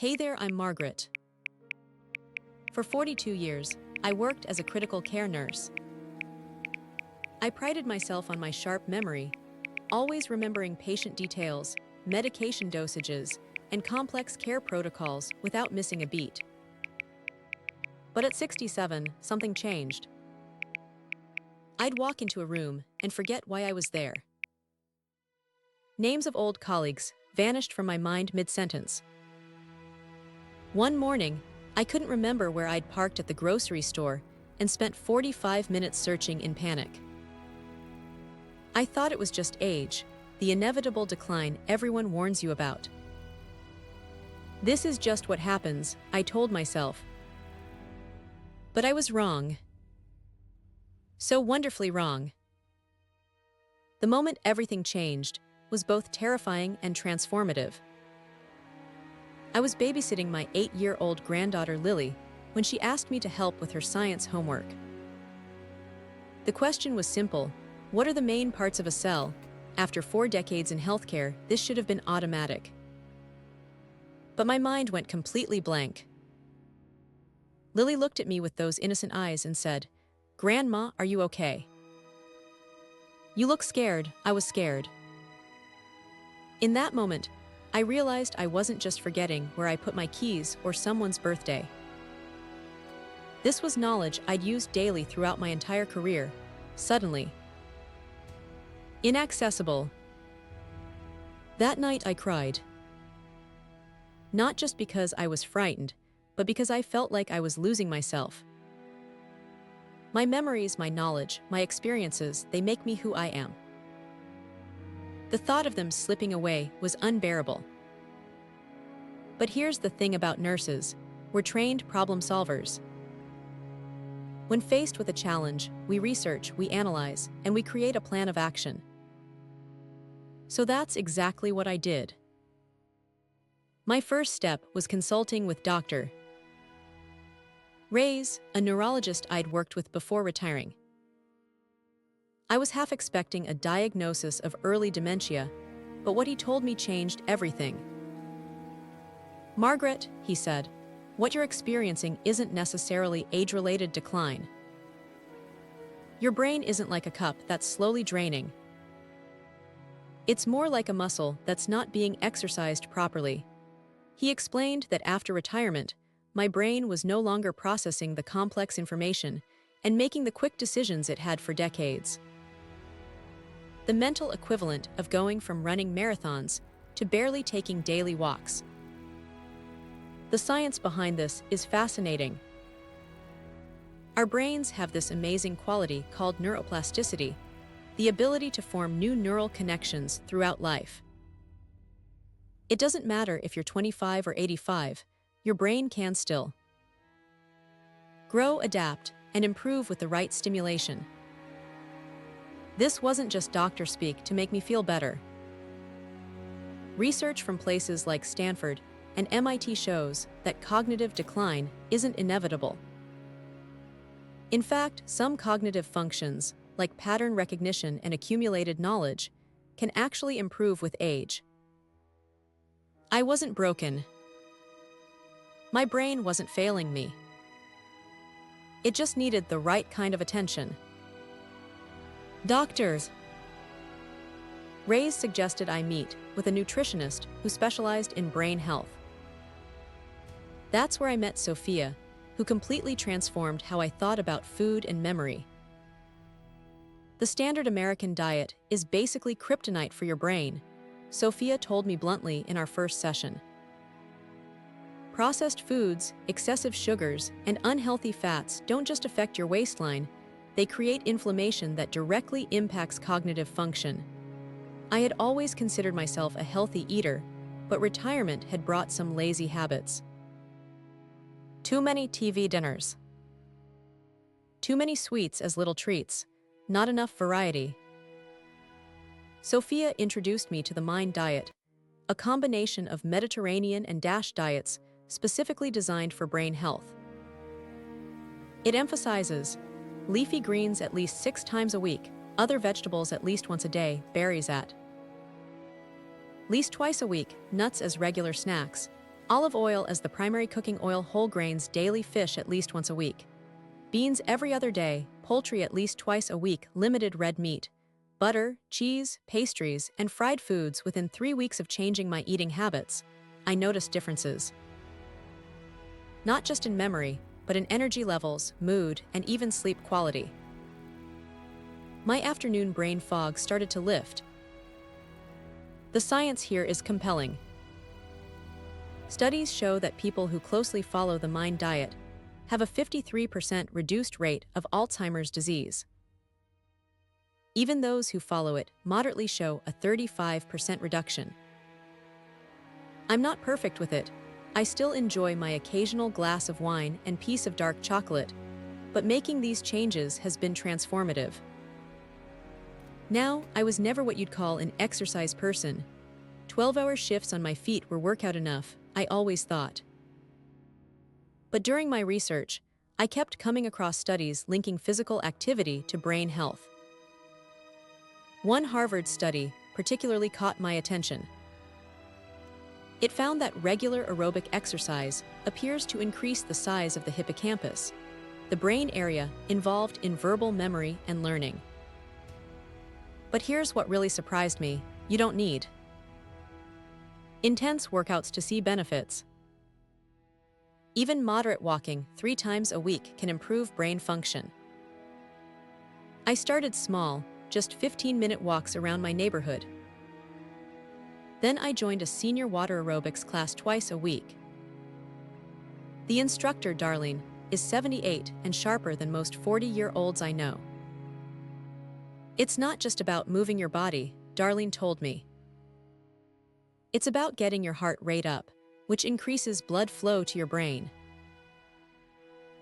Hey there, I'm Margaret. For 42 years, I worked as a critical care nurse. I prided myself on my sharp memory, always remembering patient details, medication dosages, and complex care protocols without missing a beat. But at 67, something changed. I'd walk into a room and forget why I was there. Names of old colleagues vanished from my mind mid-sentence. One morning, I couldn't remember where I'd parked at the grocery store and spent 45 minutes searching in panic. I thought it was just age, the inevitable decline everyone warns you about. This is just what happens, I told myself. But I was wrong. So wonderfully wrong. The moment everything changed was both terrifying and transformative. I was babysitting my 8-year-old granddaughter Lily when she asked me to help with her science homework. The question was simple: what are the main parts of a cell? After 4 decades in healthcare, this should have been automatic. But my mind went completely blank. Lily looked at me with those innocent eyes and said, "Grandma, are you okay?" "You look scared." I was scared. In that moment, I realized I wasn't just forgetting where I put my keys or someone's birthday. This was knowledge I'd used daily throughout my entire career, suddenly inaccessible. That night I cried. Not just because I was frightened, but because I felt like I was losing myself. My memories, my knowledge, my experiences, they make me who I am. The thought of them slipping away was unbearable. But here's the thing about nurses: we're trained problem solvers. When faced with a challenge, we research, we analyze, and we create a plan of action. So that's exactly what I did. My first step was consulting with Dr. Reyes, a neurologist I'd worked with before retiring. I was half expecting a diagnosis of early dementia, but what he told me changed everything. "Margaret," he said, "what you're experiencing isn't necessarily age-related decline. Your brain isn't like a cup that's slowly draining. It's more like a muscle that's not being exercised properly." He explained that after retirement, my brain was no longer processing the complex information and making the quick decisions it had for decades. The mental equivalent of going from running marathons to barely taking daily walks. The science behind this is fascinating. Our brains have this amazing quality called neuroplasticity, the ability to form new neural connections throughout life. It doesn't matter if you're 25 or 85, your brain can still grow, adapt, and improve with the right stimulation. This wasn't just doctor speak to make me feel better. Research from places like Stanford and MIT shows that cognitive decline isn't inevitable. In fact, some cognitive functions, like pattern recognition and accumulated knowledge, can actually improve with age. I wasn't broken. My brain wasn't failing me. It just needed the right kind of attention. Doctors. Reyes suggested I meet with a nutritionist who specialized in brain health. That's where I met Sophia, who completely transformed how I thought about food and memory. The standard American diet is basically kryptonite for your brain, Sophia told me bluntly in our first session. Processed foods, excessive sugars, and unhealthy fats don't just affect your waistline, they create inflammation that directly impacts cognitive function. I had always considered myself a healthy eater, but retirement had brought some lazy habits. Too many TV dinners. Too many sweets as little treats. Not enough variety. Sophia introduced me to the Mind Diet, a combination of Mediterranean and DASH diets specifically designed for brain health. It emphasizes leafy greens at least 6 times a week, other vegetables at least once a day, berries at least twice a week, nuts as regular snacks, Olive oil as the primary cooking oil, whole grains daily, fish at least once a week. Beans every other day, poultry at least twice a week, limited red meat. Butter, cheese, pastries, and fried foods. Within 3 weeks of changing my eating habits, I noticed differences. Not just in memory, but in energy levels, mood, and even sleep quality. My afternoon brain fog started to lift. The science here is compelling. Studies show that people who closely follow the MIND diet have a 53% reduced rate of Alzheimer's disease. Even those who follow it moderately show a 35% reduction. I'm not perfect with it. I still enjoy my occasional glass of wine and piece of dark chocolate, but making these changes has been transformative. Now, I was never what you'd call an exercise person. 12-hour shifts on my feet were workout enough, I always thought. But during my research, I kept coming across studies linking physical activity to brain health. One Harvard study particularly caught my attention. It found that regular aerobic exercise appears to increase the size of the hippocampus, the brain area involved in verbal memory and learning. But here's what really surprised me: you don't need intense workouts to see benefits. Even moderate walking 3 times a week can improve brain function. I started small, just 15-minute walks around my neighborhood. Then I joined a senior water aerobics class twice a week. The instructor, Darlene, is 78 and sharper than most 40-year-olds I know. It's not just about moving your body, Darlene told me. It's about getting your heart rate up, which increases blood flow to your brain.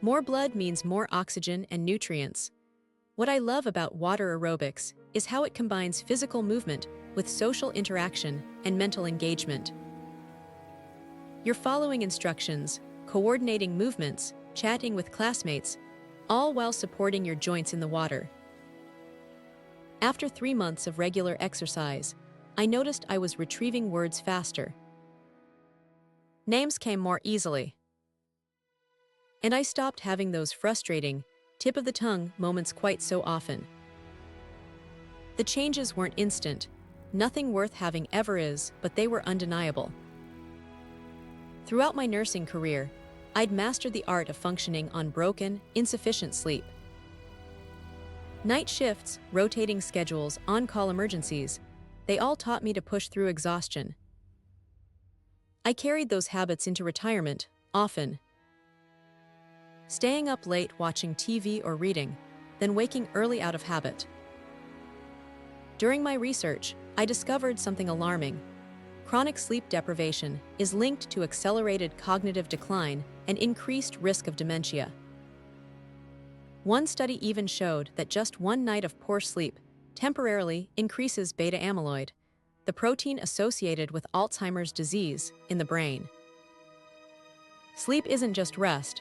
More blood means more oxygen and nutrients. What I love about water aerobics is how it combines physical movement with social interaction and mental engagement. You're following instructions, coordinating movements, chatting with classmates, all while supporting your joints in the water. After 3 months of regular exercise, I noticed I was retrieving words faster. Names came more easily. And I stopped having those frustrating, tip-of-the-tongue moments quite so often. The changes weren't instant. Nothing worth having ever is, but they were undeniable. Throughout my nursing career, I'd mastered the art of functioning on broken, insufficient sleep. Night shifts, rotating schedules, on-call emergencies, they all taught me to push through exhaustion. I carried those habits into retirement, often staying up late watching TV or reading, then waking early out of habit. During my research, I discovered something alarming. Chronic sleep deprivation is linked to accelerated cognitive decline and increased risk of dementia. One study even showed that just one night of poor sleep temporarily increases beta amyloid, the protein associated with Alzheimer's disease, in the brain. Sleep isn't just rest.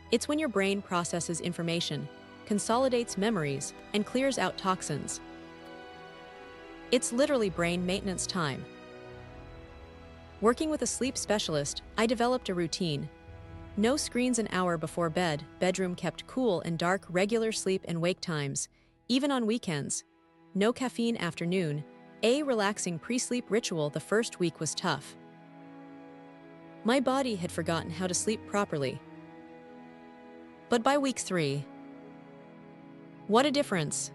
It's when your brain processes information, consolidates memories, and clears out toxins. It's literally brain maintenance time. Working with a sleep specialist, I developed a routine. No screens an hour before bed, bedroom kept cool and dark, regular sleep and wake times, even on weekends. No caffeine afternoon, a relaxing pre-sleep ritual. The first week was tough. My body had forgotten how to sleep properly. But by week 3, what a difference!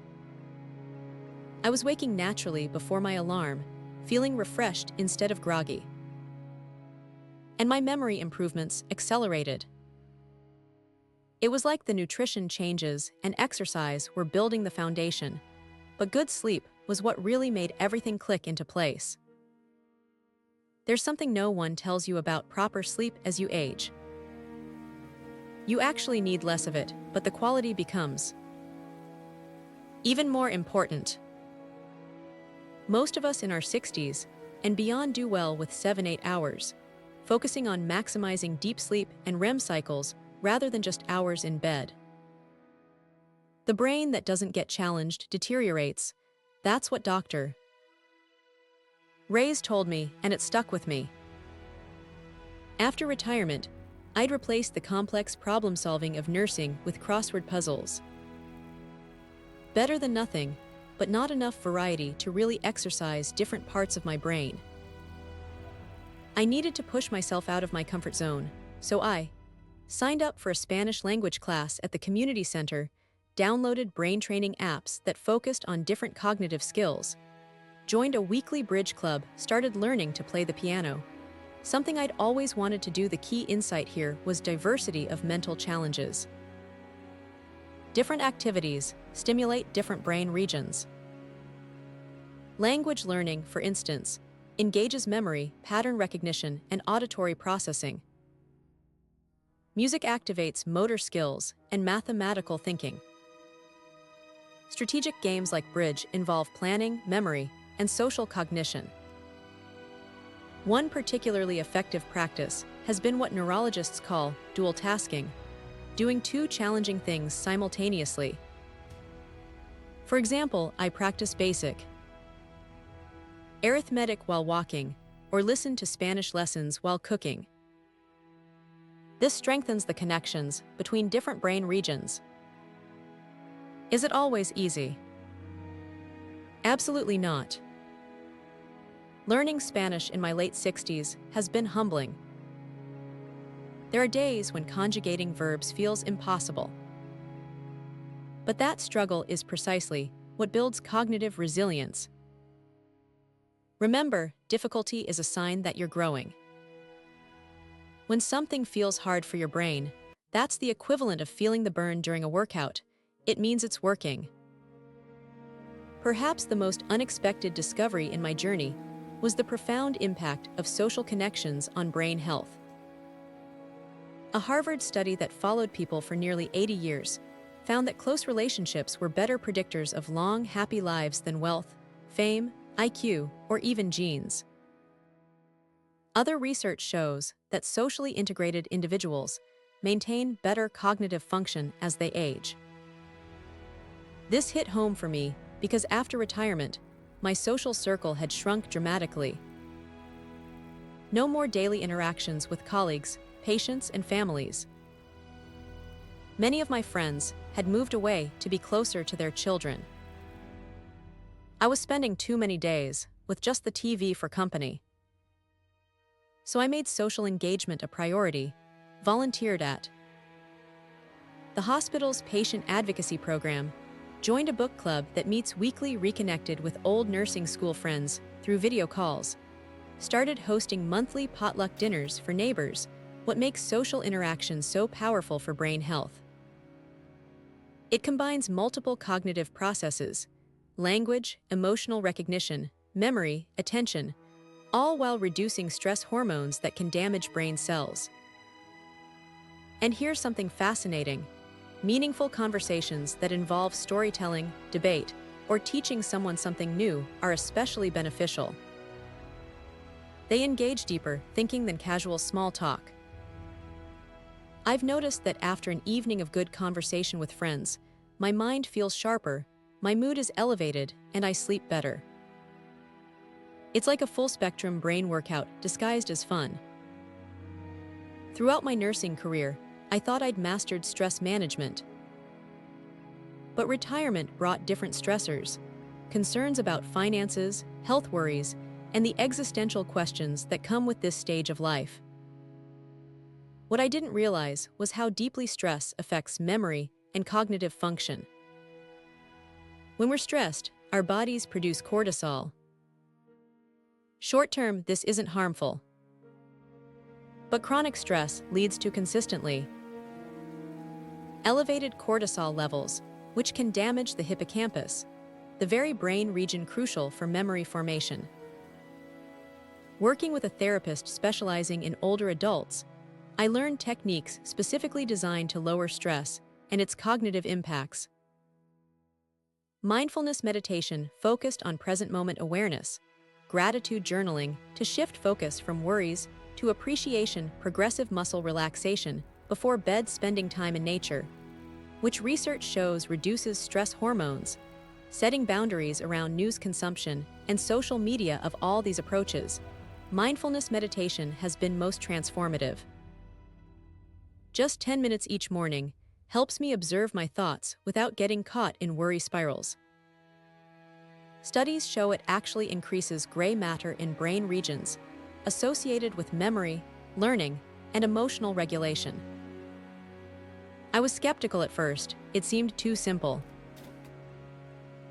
I was waking naturally before my alarm, feeling refreshed instead of groggy. And my memory improvements accelerated. It was like the nutrition changes and exercise were building the foundation, but good sleep was what really made everything click into place. There's something no one tells you about proper sleep as you age. You actually need less of it, but the quality becomes even more important. Most of us in our 60s and beyond do well with 7-8 hours, focusing on maximizing deep sleep and REM cycles rather than just hours in bed. The brain that doesn't get challenged deteriorates. That's what Dr. Reyes told me, and it stuck with me. After retirement, I'd replace the complex problem-solving of nursing with crossword puzzles. Better than nothing, but not enough variety to really exercise different parts of my brain. I needed to push myself out of my comfort zone, so I signed up for a Spanish language class at the community center, downloaded brain training apps that focused on different cognitive skills, joined a weekly bridge club, started learning to play the piano. Something I'd always wanted to do. The key insight here was diversity of mental challenges. Different activities stimulate different brain regions. Language learning, for instance, engages memory, pattern recognition, and auditory processing. Music activates motor skills and mathematical thinking. Strategic games like bridge involve planning, memory, and social cognition. One particularly effective practice has been what neurologists call dual tasking, doing two challenging things simultaneously. For example, I practice basic arithmetic while walking, or listen to Spanish lessons while cooking. This strengthens the connections between different brain regions. Is it always easy? Absolutely not. Learning Spanish in my late 60s has been humbling. There are days when conjugating verbs feels impossible. But that struggle is precisely what builds cognitive resilience. Remember, difficulty is a sign that you're growing. When something feels hard for your brain, that's the equivalent of feeling the burn during a workout. It means it's working. Perhaps the most unexpected discovery in my journey was the profound impact of social connections on brain health. A Harvard study that followed people for nearly 80 years found that close relationships were better predictors of long, happy lives than wealth, fame, IQ, or even genes. Other research shows that socially integrated individuals maintain better cognitive function as they age. This hit home for me because after retirement, my social circle had shrunk dramatically. No more daily interactions with colleagues, patients, and families. Many of my friends had moved away to be closer to their children. I was spending too many days with just the TV for company. So I made social engagement a priority, volunteered at the hospital's patient advocacy program, joined a book club that meets weekly, reconnected with old nursing school friends through video calls, started hosting monthly potluck dinners for neighbors. What makes social interaction so powerful for brain health? It combines multiple cognitive processes: language, emotional recognition, memory, attention, all while reducing stress hormones that can damage brain cells. And here's something fascinating: meaningful conversations that involve storytelling, debate, or teaching someone something new are especially beneficial. They engage deeper thinking than casual small talk. I've noticed that after an evening of good conversation with friends, my mind feels sharper, my mood is elevated, and I sleep better. It's like a full-spectrum brain workout disguised as fun. Throughout my nursing career, I thought I'd mastered stress management. But retirement brought different stressors: concerns about finances, health worries, and the existential questions that come with this stage of life. What I didn't realize was how deeply stress affects memory and cognitive function. When we're stressed, our bodies produce cortisol. Short-term, this isn't harmful. But chronic stress leads to consistently elevated cortisol levels, which can damage the hippocampus, the very brain region crucial for memory formation. Working with a therapist specializing in older adults, I learned techniques specifically designed to lower stress and its cognitive impacts. Mindfulness meditation focused on present moment awareness, gratitude journaling to shift focus from worries to appreciation, progressive muscle relaxation before bed, spending time in nature, which research shows reduces stress hormones, setting boundaries around news consumption and social media. Of all these approaches, mindfulness meditation has been most transformative. Just 10 minutes each morning helps me observe my thoughts without getting caught in worry spirals. Studies show it actually increases gray matter in brain regions associated with memory, learning, and emotional regulation. I was skeptical at first, it seemed too simple.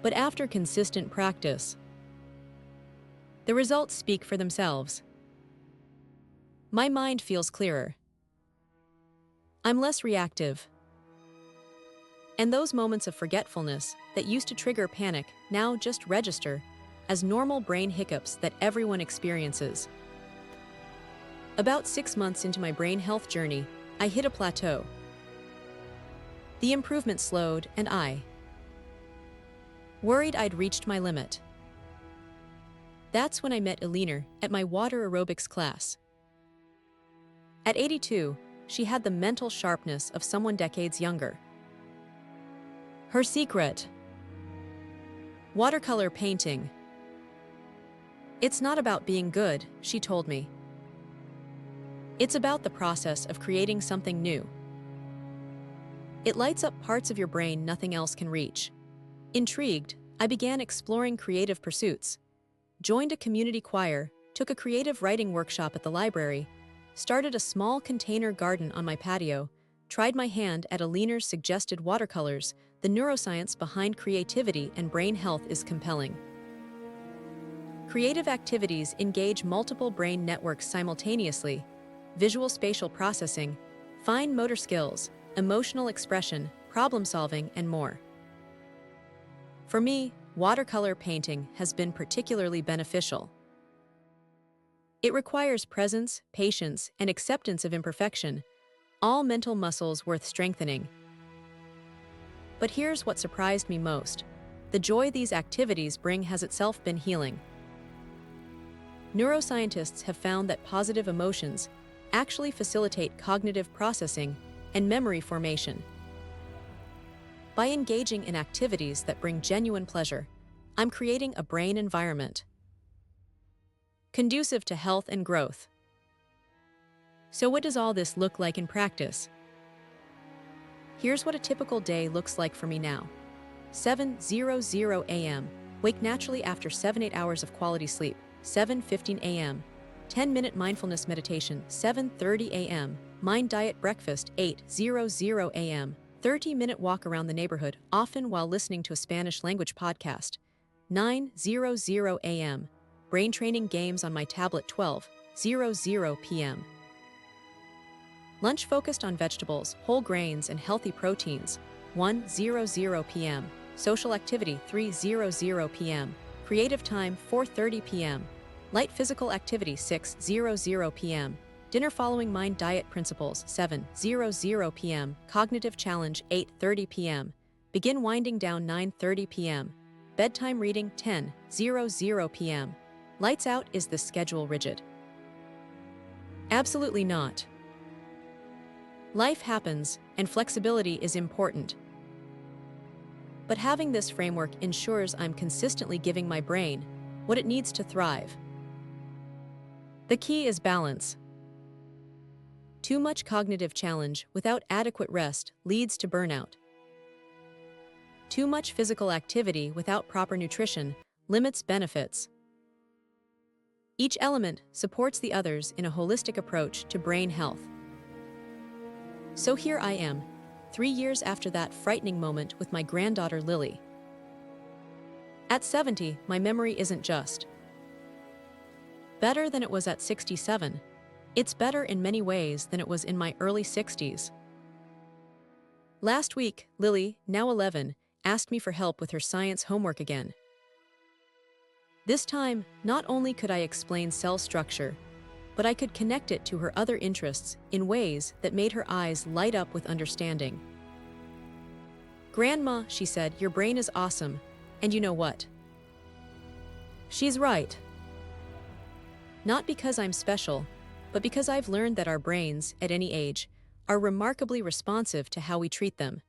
But after consistent practice, the results speak for themselves. My mind feels clearer. I'm less reactive. And those moments of forgetfulness that used to trigger panic now just register as normal brain hiccups that everyone experiences. About 6 months into my brain health journey, I hit a plateau. The improvement slowed, and I worried I'd reached my limit. That's when I met Eleanor at my water aerobics class. At 82, she had the mental sharpness of someone decades younger. Her secret: watercolor painting. It's not about being good, she told me. It's about the process of creating something new. It lights up parts of your brain nothing else can reach. Intrigued, I began exploring creative pursuits, joined a community choir, took a creative writing workshop at the library, started a small container garden on my patio, tried my hand at Eleanor's suggested watercolors. The neuroscience behind creativity and brain health is compelling. Creative activities engage multiple brain networks simultaneously: visual spatial processing, fine motor skills, emotional expression, problem solving, and more. For me, watercolor painting has been particularly beneficial. It requires presence, patience, and acceptance of imperfection, all mental muscles worth strengthening. But here's what surprised me most: the joy these activities bring has itself been healing. Neuroscientists have found that positive emotions actually facilitate cognitive processing and memory formation. By engaging in activities that bring genuine pleasure, I'm creating a brain environment conducive to health and growth. So what does all this look like in practice? Here's what a typical day looks like for me now. 7:00 a.m. Wake naturally after 7-8 hours of quality sleep. 7:15 a.m. 10-minute mindfulness meditation. 7:30 a.m. Mind diet breakfast. 8:00 a.m. 30-minute walk around the neighborhood, often while listening to a Spanish language podcast. 9:00 a.m. Brain training games on my tablet. 12:00 p.m. Lunch focused on vegetables, whole grains, and healthy proteins. 1:00 p.m. Social activity. 3:00 p.m. Creative time. 4:30 p.m. Light physical activity. 6:00 p.m. Dinner following mind diet principles. 7:00 p.m. Cognitive challenge. 8:30 p.m. Begin winding down. 9:30 p.m. Bedtime reading. 10:00 p.m. Lights out. Is the schedule rigid? Absolutely not. Life happens, and flexibility is important. But having this framework ensures I'm consistently giving my brain what it needs to thrive. The key is balance. Too much cognitive challenge without adequate rest leads to burnout. Too much physical activity without proper nutrition limits benefits. Each element supports the others in a holistic approach to brain health. So here I am, 3 years after that frightening moment with my granddaughter Lily. At 70, my memory isn't just better than it was at 67. It's better in many ways than it was in my early 60s. Last week, Lily, now 11, asked me for help with her science homework again. This time, not only could I explain cell structure, but I could connect it to her other interests in ways that made her eyes light up with understanding. "Grandma," she said, "your brain is awesome, and you know what? She's right. Not because I'm special, but because I've learned that our brains, at any age, are remarkably responsive to how we treat them.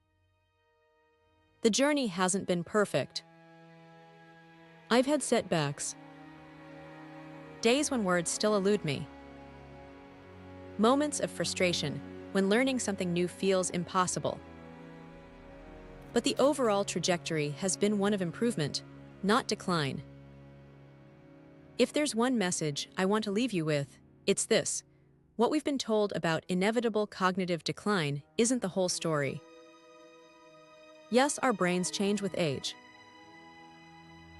The journey hasn't been perfect. I've had setbacks. Days when words still elude me. Moments of frustration when learning something new feels impossible. But the overall trajectory has been one of improvement, not decline. If there's one message I want to leave you with, it's this: what we've been told about inevitable cognitive decline isn't the whole story. Yes, our brains change with age.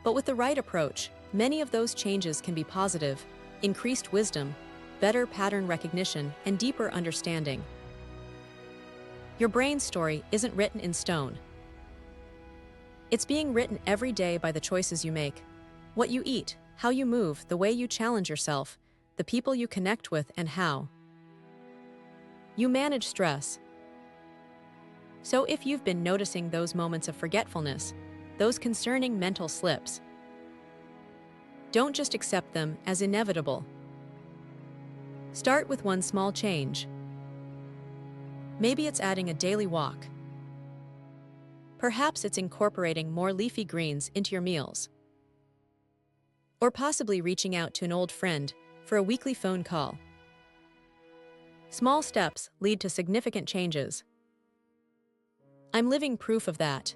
But with the right approach, many of those changes can be positive: increased wisdom, better pattern recognition, and deeper understanding. Your brain's story isn't written in stone. It's being written every day by the choices you make: what you eat, how you move, the way you challenge yourself, the people you connect with, and how you manage stress. So if you've been noticing those moments of forgetfulness, those concerning mental slips, don't just accept them as inevitable. Start with one small change. Maybe it's adding a daily walk. Perhaps it's incorporating more leafy greens into your meals. Or possibly reaching out to an old friend for a weekly phone call. Small steps lead to significant changes. I'm living proof of that.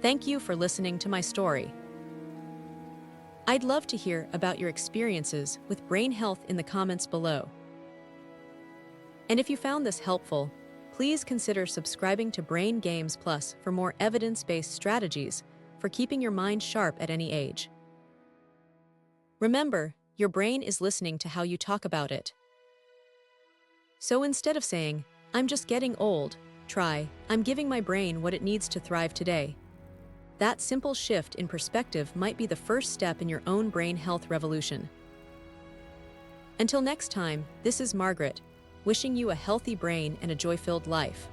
Thank you for listening to my story. I'd love to hear about your experiences with brain health in the comments below. And if you found this helpful, please consider subscribing to Brain Games Plus for more evidence-based strategies for keeping your mind sharp at any age. Remember, your brain is listening to how you talk about it. So instead of saying, "I'm just getting old," try, "I'm giving my brain what it needs to thrive today." That simple shift in perspective might be the first step in your own brain health revolution. Until next time, this is Margaret, wishing you a healthy brain and a joy-filled life.